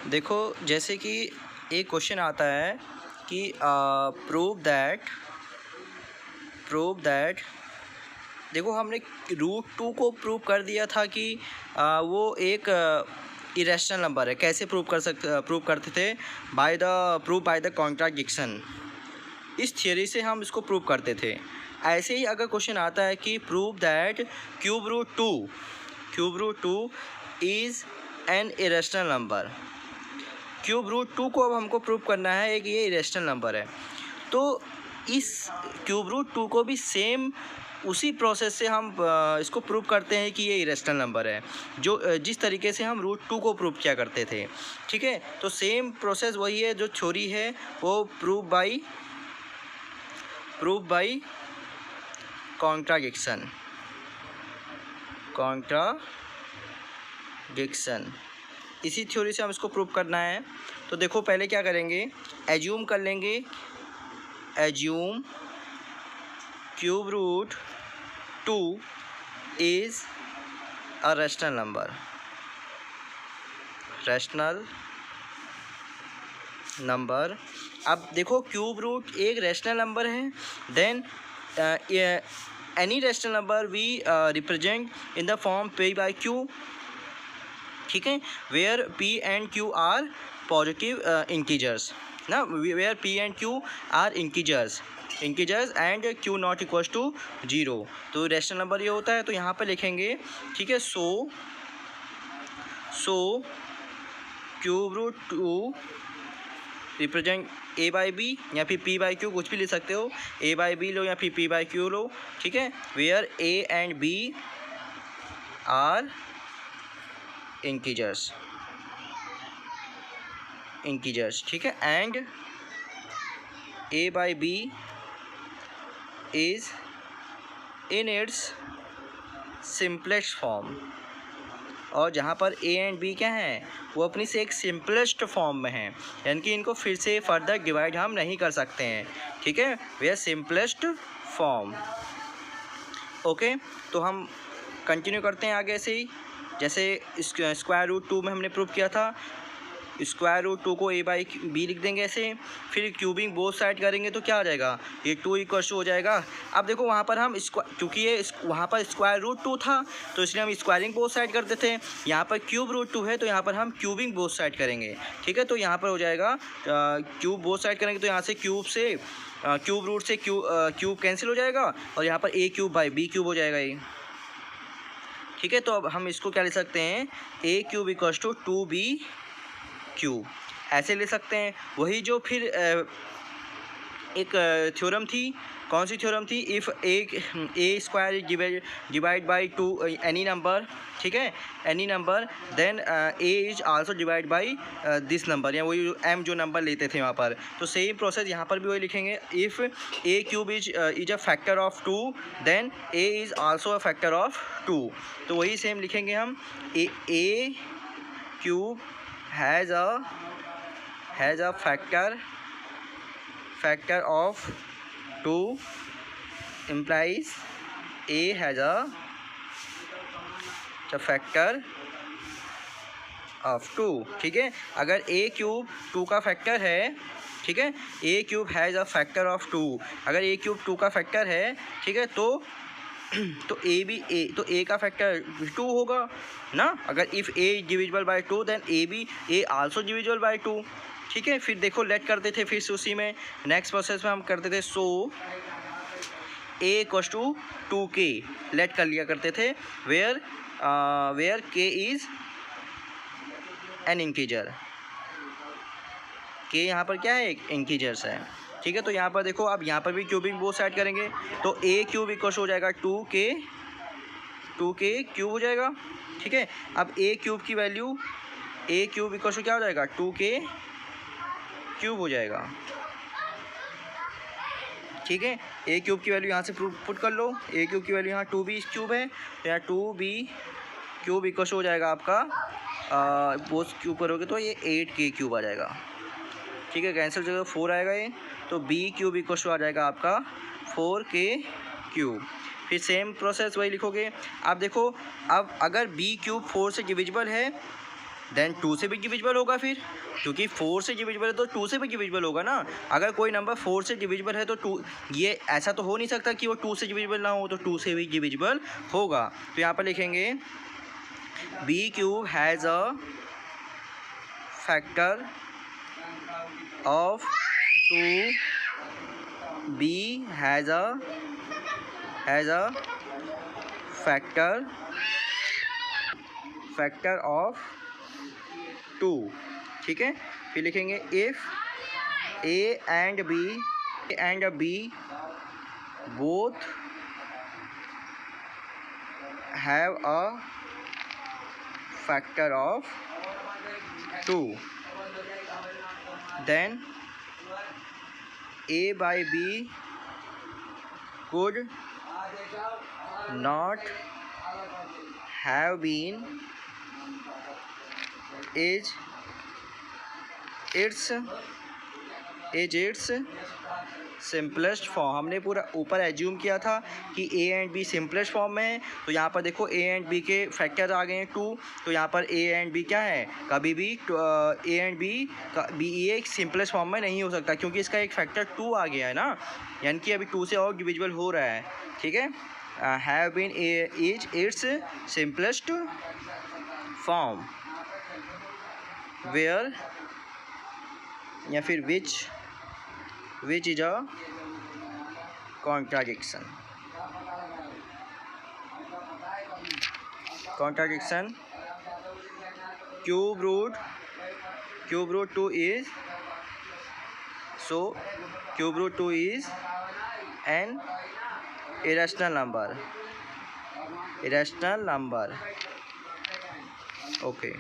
देखो जैसे कि एक क्वेश्चन आता है कि प्रूव दैट देखो हमने रूट 2 को प्रूव कर दिया था कि वो एक इरेशनल नंबर है। कैसे प्रूव करते थे? Prove by the contradiction. इस थियरी से हम इसको प्रूव करते थे। ऐसे ही अगर क्वेश्चन आता है कि prove that cube root two is an irrational number. Cube root 2 को अब हमको प्रूव करना है कि ये इरेशनल नंबर है। तो इस क्यूब रूट 2 को भी सेम उसी प्रोसेस से हम इसको प्रूव करते हैं कि ये इरेशनल नंबर है, जो जिस तरीके से हम रूट 2 को प्रूव किया करते थे। ठीक है, तो सेम प्रोसेस वही है। जो थ्योरी है वो प्रूव बाई कॉन्ट्राडिक्शन। इसी थ्योरी से हम इसको प्रूव करना है। तो देखो पहले क्या करेंगे, एज्यूम कर लेंगे, assume cube root 2 is a rational number. अब देखो क्यूब रूट एक रैशनल नंबर है, then any rational number we represent in the form p by q। ठीक है, where p and q are positive integers ना, where p and q are integers and q not equals to 0। तो rational number ये होता है। तो यहाँ पर लिखेंगे, ठीक है, so cube root 2 represent a by b या फिर p बाई q, कुछ भी ले सकते हो। a बाई बी लो या फिर p बाई q लो। ठीक है, where a and b are integers. ठीक है, and a by b is in its simplest form. और जहाँ पर a एंड b क्या हैं, वो अपनी से एक सिंपलेस्ट फॉर्म में हैं, यानी कि इनको फिर से फर्दर डिवाइड हम नहीं कर सकते हैं। ठीक है, वे आर सिंपलेस्ट फॉर्म। ओके, तो हम कंटिन्यू करते हैं आगे से ही। जैसे स्क्वायर रूट 2 में हमने प्रूव किया था, स्क्वायर रूट 2 को a बाई बी लिख देंगे ऐसे, फिर क्यूबिंग बोथ साइड करेंगे तो क्या आ जाएगा, ये 2 इक्वल्स हो जाएगा। अब देखो वहाँ पर हम क्योंकि ये वहाँ पर स्क्वायर रूट 2 था तो इसलिए हम स्क्वायरिंग बोथ साइड करते थे। यहाँ पर क्यूब रूट 2 है तो यहाँ पर हम क्यूबिंग बोथ साइड करेंगे। ठीक है, तो यहाँ पर हो जाएगा क्यूब बोथ साइड करेंगे तो यहाँ से क्यूब रूट से क्यूब कैंसिल हो जाएगा और यहाँ पर a cube by b cube हो जाएगा ये। ठीक है, तो अब हम इसको क्या ले सकते हैं, a cube equals to 2b cube ऐसे ले सकते हैं। वही जो फिर एक थ्योरम थी, कौन सी थ्योरम थी, if a square is divide by 2 any number. ठीक है, any number, then a is also divide by this number, या वही m जो नंबर लेते थे वहाँ पर। तो सेम प्रोसेस यहाँ पर भी वही लिखेंगे, if a cube is a factor of 2 then a is also a factor of 2। तो वही सेम लिखेंगे हम, a cube has a factor of 2 implies a has a factor of 2। ठीक है, अगर a क्यूब 2 का फैक्टर है, ठीक है, a cube has a factor of 2, अगर a क्यूब 2 का फैक्टर है, ठीक है, तो a का फैक्टर 2 होगा ना। अगर if a divisible by 2 then a also divisible by 2। ठीक है, फिर देखो लेट करते थे, फिर से उसी में नेक्स्ट प्रोसेस में हम करते थे, so a equals to 2k let कर लिया करते थे, where k is an integer. k यहाँ पर क्या है, एक इंटीजर्स है। ठीक है, तो यहाँ पर देखो, अब यहाँ पर भी क्यूबिंग बोथ साइड करेंगे तो a क्यूब इक्वल्स हो जाएगा 2k क्यूब हो जाएगा। ठीक है, अब a क्यूब की वैल्यू, a क्यूब इक्वल्स क्या हो जाएगा, 2k क्यूब हो जाएगा। ठीक है, a क्यूब की वैल्यू यहाँ से पुट कर लो, a क्यूब की वैल्यू यहाँ 2b क्यूब है, तो यहाँ 2b क्यूब इक्वल्स हो जाएगा आपका, बोथ क्यूब करोगे तो ये 8k क्यूब आ जाएगा। ठीक है, कैंसिल जगह 4 आएगा ये, तो b क्यूब इक्वल्स आ जाएगा आपका 4k क्यूब। फिर सेम प्रोसेस वही लिखोगे। अब देखो, अब अगर b क्यूब 4 से डिविजिबल है देन 2 से भी डिविजिबल होगा फिर, क्योंकि 4 से डिविजिबल है तो 2 से भी डिविजिबल होगा ना। अगर कोई नंबर 4 से डिविजिबल है तो 2, ये ऐसा तो हो नहीं सकता कि वो 2 से डिविजिबल ना हो, तो 2 से भी डिविजिबल होगा। तो यहाँ पर लिखेंगे b cube has a factor of 2, b has a factor of 2, ठीक है। फिर लिखेंगे if a and b both have a factor of 2, then A by B could not have been is its simplest form. हमने पूरा ऊपर assume किया था कि a and b simplest form में है, तो यहाँ पर देखो ए एंड बी के फैक्टर आ गए हैं 2, तो यहाँ पर ए एंड बी क्या है, कभी भी ए एंड बी ये एक सिंपलेस्ट फॉर्म में नहीं हो सकता, क्योंकि इसका एक फैक्टर 2 आ गया है ना, यानी कि अभी 2 से और डिविजिबल हो रहा है, ठीक है। Have been is its simplest form, where या फिर which is a contradiction cube root 2 is, so cube root 2 is an irrational number, okay।